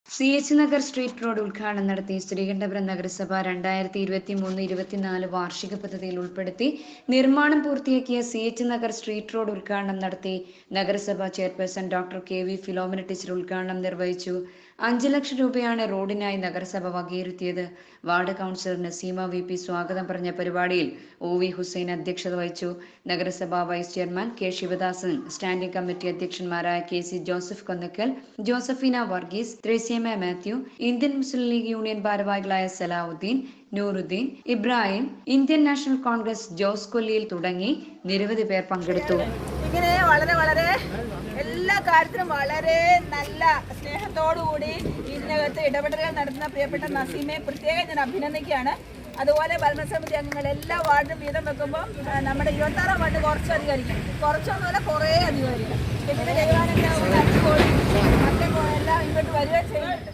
CH Nagar street road ഉദ്ഘാടനം നടത്തി. ശ്രീകണ്ഠപുരം നഗരസഭ 2023-24 വാർഷിക പദ്ധതിയിൽ ഉൾപ്പെടുത്തി നിർമ്മാണം പൂർത്തിയാക്കിയ CH നഗർ സ്ട്രീറ്റ് റോഡ് ഉദ്ഘാടനം നടത്തി. നഗരസഭ chairperson doctor KV Philomina teacher ഉദ്ഘാടനം നിർവഹിച്ചു. 5 ലക്ഷം രൂപയാണ് റോഡിനായി നഗരസഭ വകയിരുത്തിയത്. വാർഡ് കൗൺസിലർ നസീമ VP സ്വാഗതം പറഞ്ഞ പരിപാടിയിൽ OV ഹുസൈൻ അധ്യക്ഷത വഹിച്ചു. നഗരസഭ vice chairman K Sivadasan, standing committee അധ്യക്ഷന്മാരായ KC ജോസഫ് കൊന്നക്കൽ, ജോസഫീന വർഗീസ്, ത്രേസ്യമ മാത്യു, ഇന്ത്യൻ മുസ്ലിം ലീഗ് യൂണിയൻ ഭാരവാഹികളായ സലാഹുദ്ദീൻ, നൂറുദ്ദീൻ, ഇബ്രാഹിം, ഇന്ത്യൻ നാഷണൽ കോൺഗ്രസ് ജോസ് കൊല്ലിയിൽ തുടങ്ങി നിരവധി പേർ പങ്കെടുത്തു. ഇങ്ങനെ വളരെ എല്ലാ കാര്യത്തിലും വളരെ നല്ല സ്നേഹത്തോടുകൂടി ഇതിനകത്ത് ഇടപെടലുകൾ നടത്തുന്ന പ്രിയപ്പെട്ട നസീമയെ പ്രത്യേകം ഞാൻ അഭിനന്ദിക്കുകയാണ്. അതുപോലെ ഭരണസമിതി അംഗങ്ങൾ എല്ലാ വാർഡും വീതം വെക്കുമ്പോൾ നമ്മുടെ 26 വാർഡ് കുറച്ചധികാരിക്കും, കുറച്ചൊന്നുമല്ല കുറേ അധികാരിക്കും. പിന്നെ ദൈവാനുഗ്രഹം എല്ലാം ഇങ്ങോട്ട് വരികയും ചെയ്യുന്നുണ്ട്.